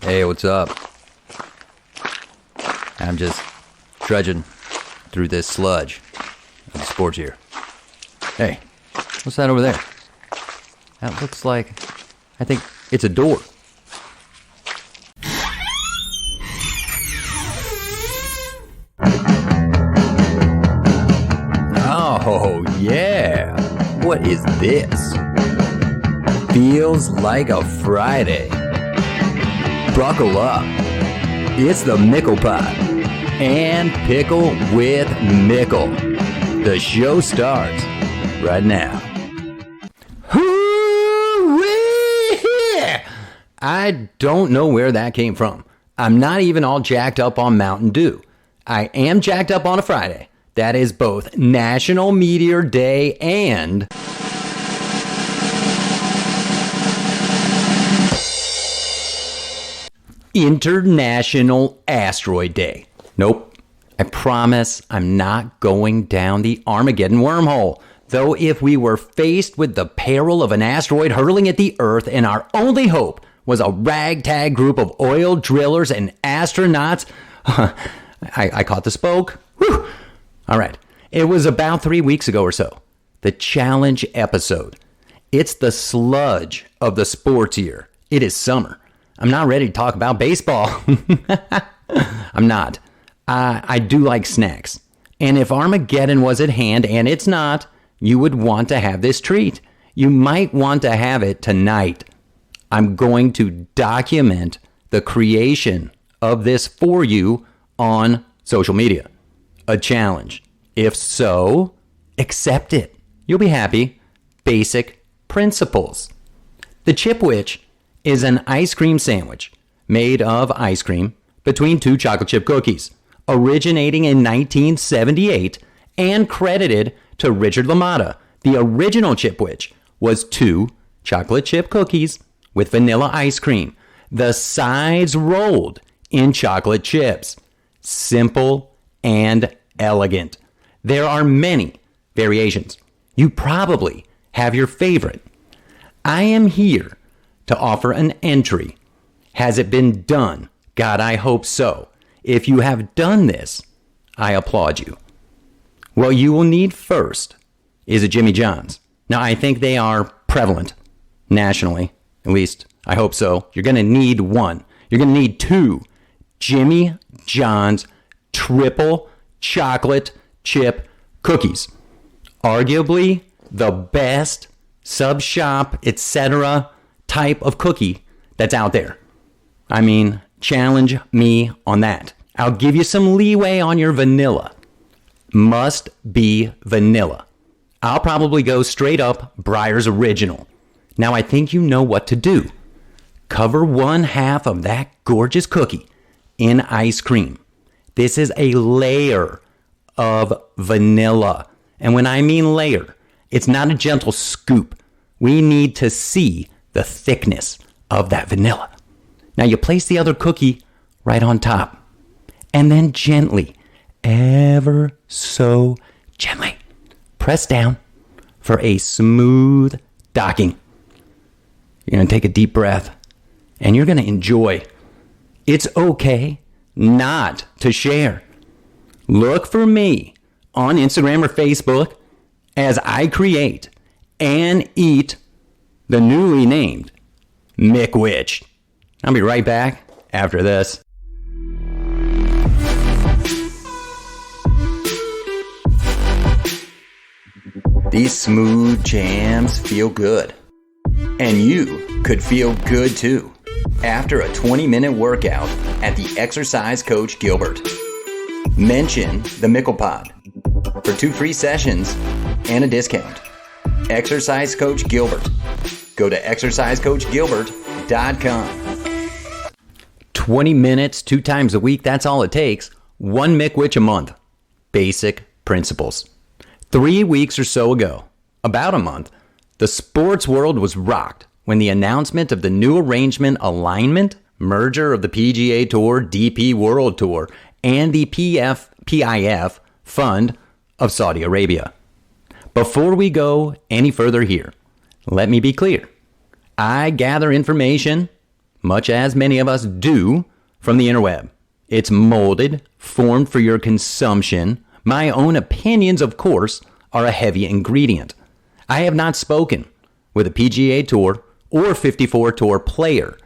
Hey, what's up? I'm just trudging through this sludge of the sports here. Hey, what's that over there? That looks like, I think it's a door. Oh, yeah. What is this? Feels like a Friday. Buckle up. It's the Pickle Pod and Pickle with Mickle. The show starts right now. I don't know where that came from. I'm not even all jacked up on Mountain Dew. I am jacked up on a Friday. That is both National Meteor Day and International Asteroid Day. Nope. I promise I'm not going down the Armageddon wormhole. Though if we were faced with the peril of an asteroid hurling at the Earth and our only hope was a ragtag group of oil drillers and astronauts, I caught the spoke. Whew. All right. It was about 3 weeks ago or so. The challenge episode. It's the sludge of the sports year. It is summer. I'm not ready to talk about baseball. I'm not. I do like snacks. And if Armageddon was at hand, and it's not, you would want to have this treat. You might want to have it tonight. I'm going to document the creation of this for you on social media. A challenge. If so, accept it. You'll be happy. Basic principles. The Chipwich is an ice cream sandwich made of ice cream between two chocolate chip cookies, originating in 1978 and credited to Richard LaMotta. The original Chipwich was 2 chocolate chip cookies with vanilla ice cream, the sides rolled in chocolate chips. Simple and elegant. There are many variations. You probably have your favorite. I am here to offer an entry. Has it been done? God, I hope so. If you have done this, I applaud you. What you will need first is a Jimmy John's. Now, I think they are prevalent nationally. At least, I hope so. You're going to need one. You're going to need 2 Jimmy John's triple chocolate chip cookies. Arguably the best sub shop, etc. type of cookie that's out there. I mean, challenge me on that. I'll give you some leeway on your vanilla. Must be vanilla. I'll probably go straight up Breyer's Original. Now I think you know what to do. Cover 1/2 of that gorgeous cookie in ice cream. This is a layer of vanilla. And when I mean layer, it's not a gentle scoop. We need to see the thickness of that vanilla. Now you place the other cookie right on top. And then gently, ever so gently, press down for a smooth docking. You're going to take a deep breath and you're going to enjoy. It's okay not to share. Look for me on Instagram or Facebook as I create and eat the newly named Mickwich. I'll be right back after this. These smooth jams feel good. And you could feel good too after a 20-minute workout at the Exercise Coach Gilbert. Mention the Mickle Pod for 2 free sessions and a discount. Exercise Coach Gilbert. Go to exercisecoachgilbert.com. 20 minutes, 2 times a week, that's all it takes. 1 Mickwich a month. Basic principles. 3 weeks or so ago, about a month, the sports world was rocked when the announcement of the new arrangement alignment, merger of the PGA Tour, DP World Tour, and the PIF Fund of Saudi Arabia. Before we go any further here, let me be clear. I gather information much as many of us do, from the interweb. It's molded, formed for your consumption. My own opinions, of course, are a heavy ingredient. I have not spoken with a PGA Tour or 54 Tour player.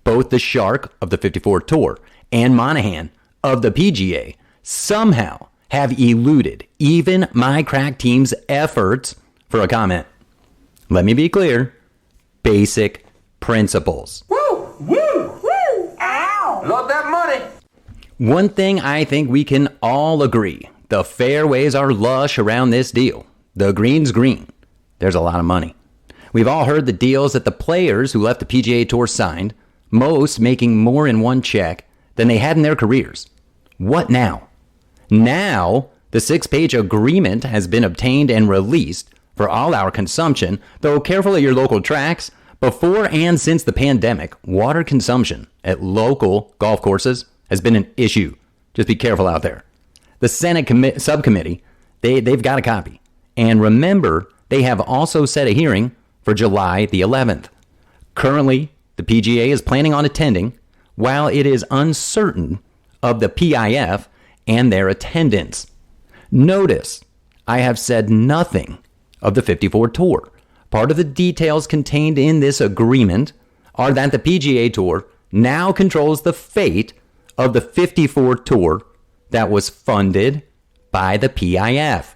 Both the Shark of the 54 Tour and Monahan of the PGA somehow have eluded even my crack team's efforts for a comment. Let me be clear. Basic principles. Woo! Woo! Woo! Ow! Love that money! One thing I think we can all agree. The fairways are lush around this deal. The green's green. There's a lot of money. We've all heard the deals that the players who left the PGA Tour signed, most making more in one check than they had in their careers. What now? Now, the 6-page agreement has been obtained and released for all our consumption, though careful at your local tracks. Before and since the pandemic, water consumption at local golf courses has been an issue. Just be careful out there. The Senate subcommittee, they've got a copy. And remember, they have also set a hearing for July the 11th. Currently, the PGA is planning on attending, while it is uncertain of the PIF and their attendance. Notice, I have said nothing of the 54 Tour. Part of the details contained in this agreement are that the PGA Tour now controls the fate of the 54 Tour that was funded by the PIF.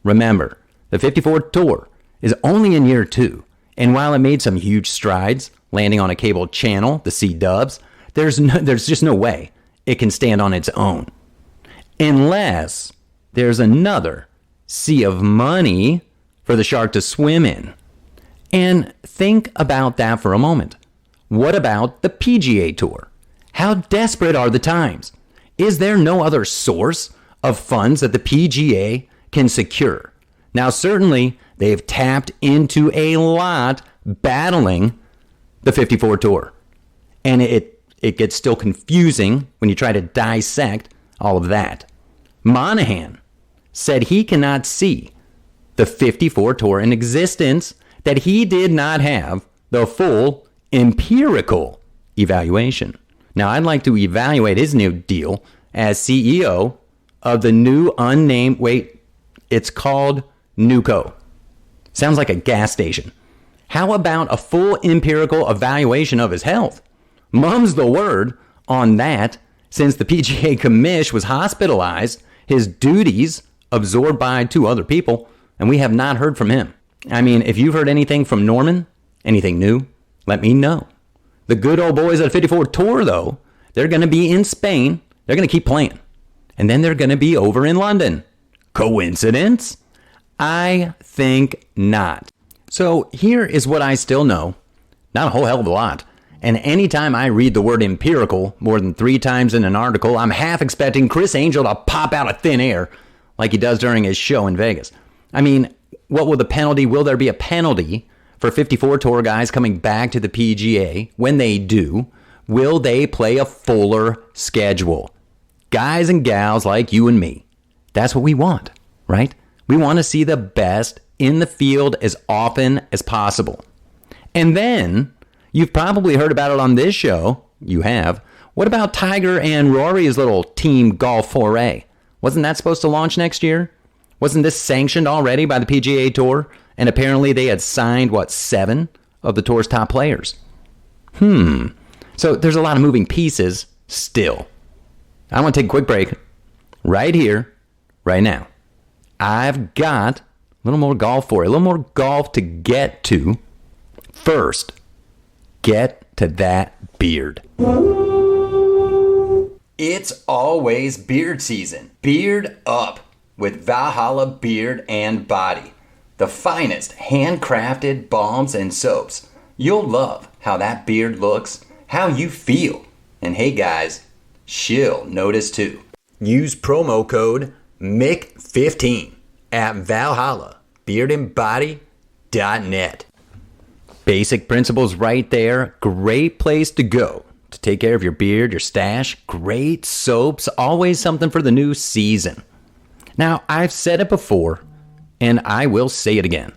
Remember, the 54 Tour is only in year 2, and while it made some huge strides, landing on a cable channel, the C-Dubs, there's just no way it can stand on its own. Unless there's another sea of money for the Shark to swim in. And think about that for a moment. What about the PGA Tour? How desperate are the times? Is there no other source of funds that the PGA can secure? Now, certainly, they've tapped into a lot battling the 54 Tour. And it gets still confusing when you try to dissect all of that. Monahan said he cannot see the 54 Tour in existence, that he did not have the full empirical evaluation. Now, I'd like to evaluate his new deal as CEO of the new unnamed, it's called Nuco. Sounds like a gas station. How about a full empirical evaluation of his health? Mum's the word on that. Since the PGA commish was hospitalized, his duties absorbed by 2 other people, and we have not heard from him. I mean, if you've heard anything from Norman, anything new, let me know. The good old boys at 54 Tour, though, they're going to be in Spain. They're going to keep playing. And then they're going to be over in London. Coincidence? I think not. So here is what I still know. Not a whole hell of a lot. And anytime I read the word empirical more than 3 times in an article, I'm half expecting Chris Angel to pop out of thin air like he does during his show in Vegas. I mean, what will the penalty? Will there be a penalty for 54 Tour guys coming back to the PGA? When they do, will they play a fuller schedule? Guys and gals like you and me, that's what we want, right? We want to see the best in the field as often as possible. And then, you've probably heard about it on this show. You have. What about Tiger and Rory's little team golf foray? Wasn't that supposed to launch next year? Wasn't this sanctioned already by the PGA Tour? And apparently they had signed, 7 of the Tour's top players. So there's a lot of moving pieces still. I want to take a quick break right here, right now. I've got a little more golf for you, a little more golf to get to. First, get to that beard. It's always beard season. Beard up with Valhalla Beard and Body. The finest handcrafted balms and soaps. You'll love how that beard looks, how you feel. And hey guys, she'll notice too. Use promo code MIC15 at ValhallaBeardandBody.net. Basic principles right there. Great place to go to take care of your beard, your stash. Great soaps. Always something for the new season. Now, I've said it before, and I will say it again.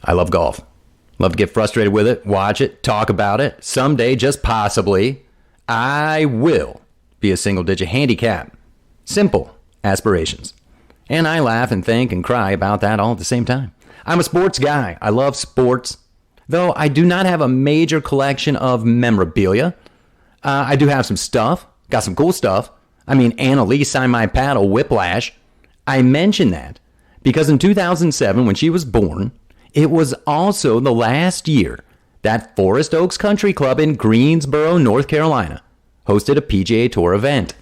I love golf. Love to get frustrated with it, watch it, talk about it. Someday, just possibly, I will be a single-digit handicap. Simple aspirations. And I laugh and think and cry about that all at the same time. I'm a sports guy. I love sports. Though I do not have a major collection of memorabilia. I do have some stuff. Got some cool stuff. I mean, Annalise signed my paddle, Whiplash. I mention that because in 2007, when she was born, it was also the last year that Forest Oaks Country Club in Greensboro, North Carolina, hosted a PGA Tour event.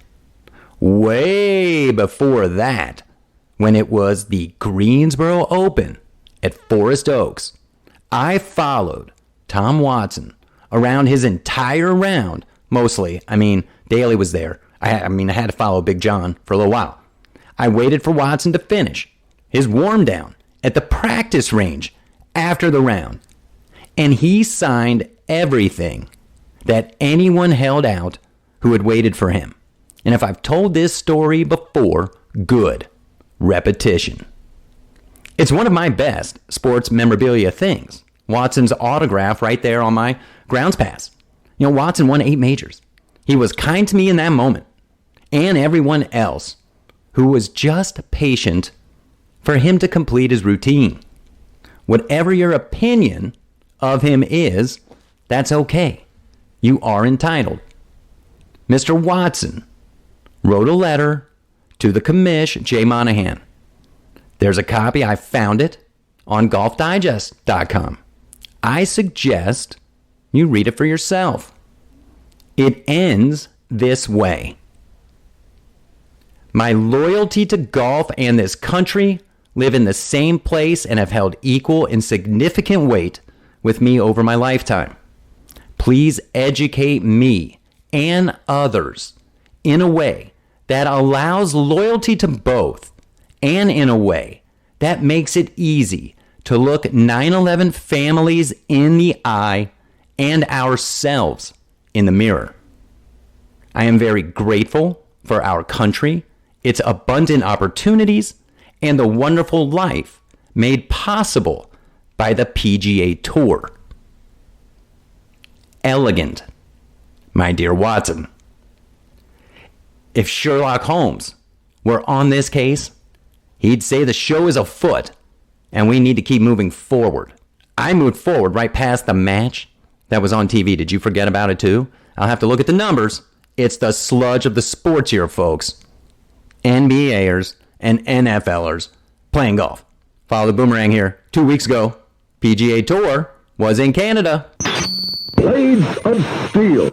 Way before that, when it was the Greensboro Open at Forest Oaks, I followed Tom Watson around his entire round. Mostly, Daly was there. I had to follow Big John for a little while. I waited for Watson to finish his warm down at the practice range after the round. And he signed everything that anyone held out who had waited for him. And if I've told this story before, good. Repetition. It's one of my best sports memorabilia things. Watson's autograph right there on my grounds pass. Watson won 8 majors. He was kind to me in that moment. And everyone else who was just patient for him to complete his routine. Whatever your opinion of him is, that's okay. You are entitled. Mr. Watson wrote a letter to the commish, Jay Monahan. There's a copy. I found it on golfdigest.com. I suggest you read it for yourself. It ends this way. My loyalty to golf and this country live in the same place and have held equal and significant weight with me over my lifetime. Please educate me and others in a way that allows loyalty to both and in a way that makes it easy to look 9/11 families in the eye and ourselves in the mirror. I am very grateful for our country, its abundant opportunities, and the wonderful life made possible by the PGA Tour. Elegant, my dear Watson. If Sherlock Holmes were on this case, he'd say the show is afoot and we need to keep moving forward. I moved forward right past the match that was on TV. Did you forget about it too? I'll have to look at the numbers. It's the sludge of the sports here, folks. NBAers and NFLers playing golf. Follow the boomerang here. 2 weeks ago, PGA Tour was in Canada. Blades of Steel.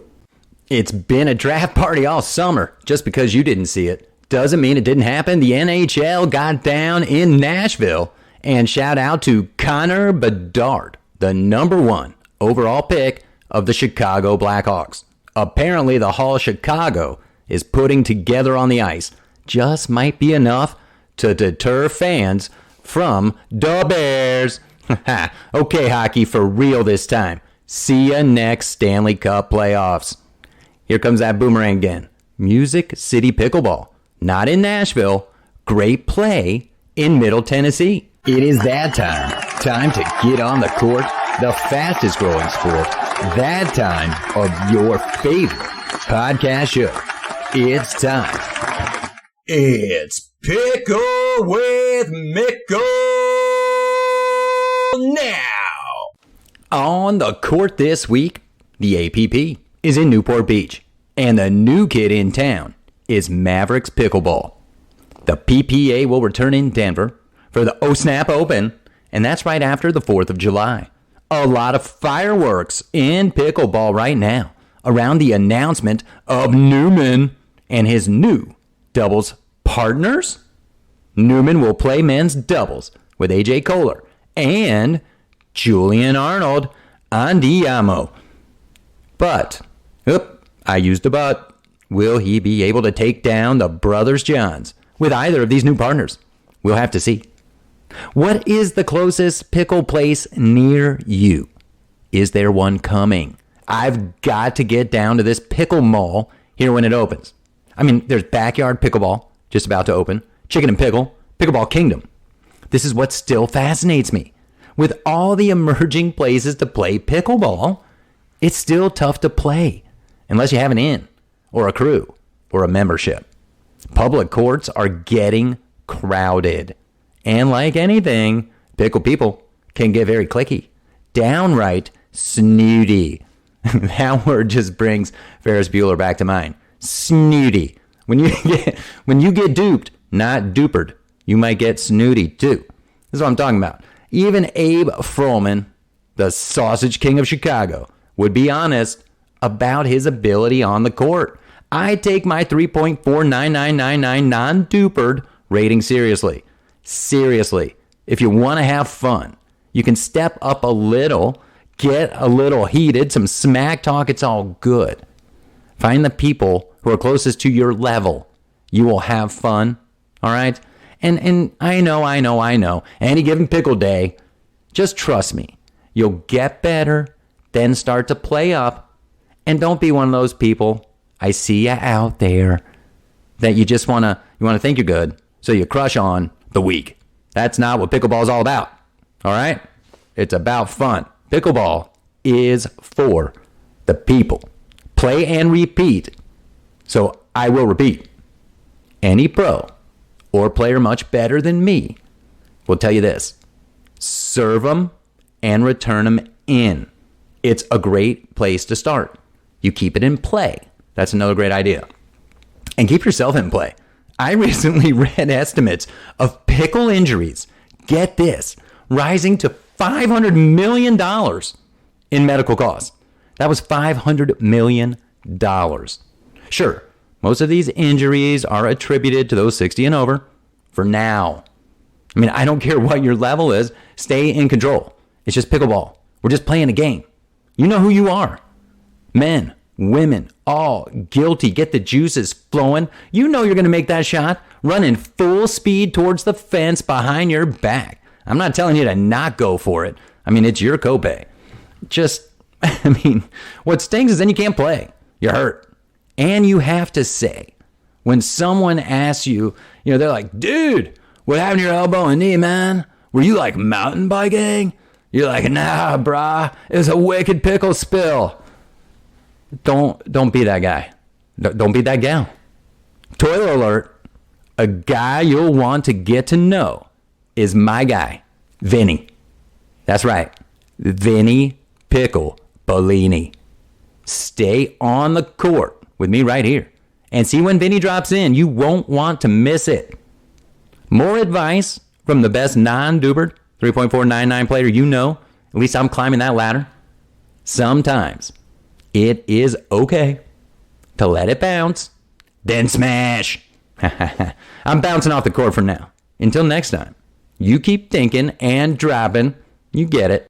It's been a draft party all summer. Just because you didn't see it doesn't mean it didn't happen. The NHL got down in Nashville. And shout out to Connor Bedard, the number 1 overall pick of the Chicago Blackhawks. Apparently, the Hall of Chicago is putting together on the ice just might be enough to deter fans from the Bears. Okay, hockey, for real this time. See ya next Stanley Cup playoffs. Here comes that boomerang again. Music City Pickleball. Not in Nashville. Great play in Middle Tennessee. It is that time. Time to get on the court. The fastest growing sport. That time of your favorite podcast show. It's time. It's Pickle with Mickle now. On the court this week, the APP is in Newport Beach. And the new kid in town is Mavericks Pickleball. The PPA will return in Denver for the OSNAP Open, and that's right after the 4th of July. A lot of fireworks in pickleball right now around the announcement of Newman and his new doubles partners. Newman will play men's doubles with AJ Kohler and Julian Arnold Andiamo. But, I used a but. Will he be able to take down the Brothers Johns with either of these new partners? We'll have to see. What is the closest pickle place near you? Is there one coming? I've got to get down to this pickle mall here when it opens. There's Backyard Pickleball, just about to open. Chicken and Pickle, Pickleball Kingdom. This is what still fascinates me. with all the emerging places to play pickleball, it's still tough to play unless you have an in or a crew or a membership. Public courts are getting crowded. And like anything, pickle people can get very cliquey, downright snooty. That word just brings Ferris Bueller back to mind. Snooty. When you get duped, not dupered, you might get snooty too. This is what I'm talking about. Even Abe Froman, the sausage king of Chicago, would be honest about his ability on the court. I take my 3.49999 non-dupered rating seriously. Seriously. If you want to have fun, you can step up a little, get a little heated, some smack talk, it's all good. Find the people who are closest to your level. You will have fun, all right? And I know, any given pickle day, just trust me. You'll get better, then start to play up, and don't be one of those people, I see you out there, that you just want to think you're good, so you crush on the weak. That's not what pickleball is all about, all right? It's about fun. Pickleball is for the people. Play and repeat. So I will repeat. Any pro or player much better than me will tell you this. Serve them and return them in. It's a great place to start. You keep it in play. That's another great idea. And keep yourself in play. I recently read estimates of pickle injuries. Get this. Rising to $500 million in medical costs. That was $500 million. Sure, most of these injuries are attributed to those 60 and over for now. I mean, I don't care what your level is. Stay in control. It's just pickleball. We're just playing a game. You know who you are. Men, women, all guilty. Get the juices flowing. You know you're going to make that shot. Running full speed towards the fence behind your back. I'm not telling you to not go for it. I mean, it's your copay. What stings is then you can't play. You're hurt. And you have to say, when someone asks you, they're like, dude, what happened to your elbow and knee, man? Were you like mountain biking? You're like, nah, brah. It was a wicked pickle spill. Don't be that guy. Don't be that gal. Toilet alert. A guy you'll want to get to know is my guy, Vinny. That's right. Vinny Pickle Bellini. Stay on the court with me right here. And see when Vinny drops in, you won't want to miss it. More advice from the best non-dupered 3.499 player you know. At least I'm climbing that ladder. Sometimes it is okay to let it bounce, then smash. I'm bouncing off the court for now. Until next time, you keep thinking and dropping. You get it.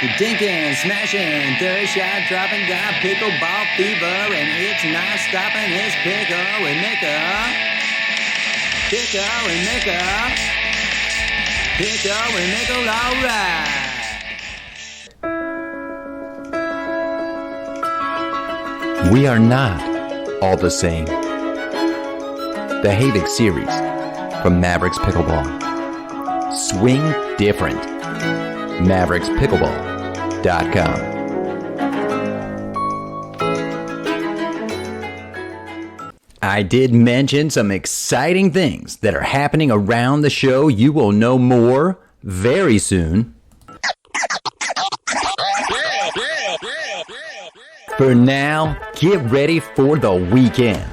You're dinking, smashing, third shot dropping, got pickleball fever, and it's not stopping. It's Pickle and Maker. Pickle and Maker. Pickle and Maker, all right. We are not all the same. The Havik series from Mavericks Pickleball. Swing different. MavericksPickleball.com. I did mention some exciting things that are happening around the show. You will know more very soon. For now, get ready for the weekend.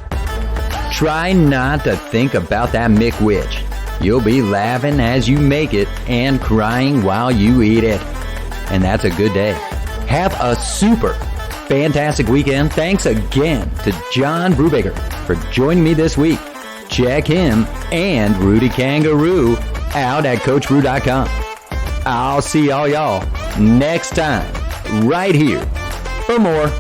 Try not to think about that McWitch. You'll be laughing as you make it and crying while you eat it. And that's a good day. Have a super fantastic weekend. Thanks again to John Brubaker for joining me this week. Check him and Rudy Kangaroo out at CoachBrew.com. I'll see all y'all next time right here for more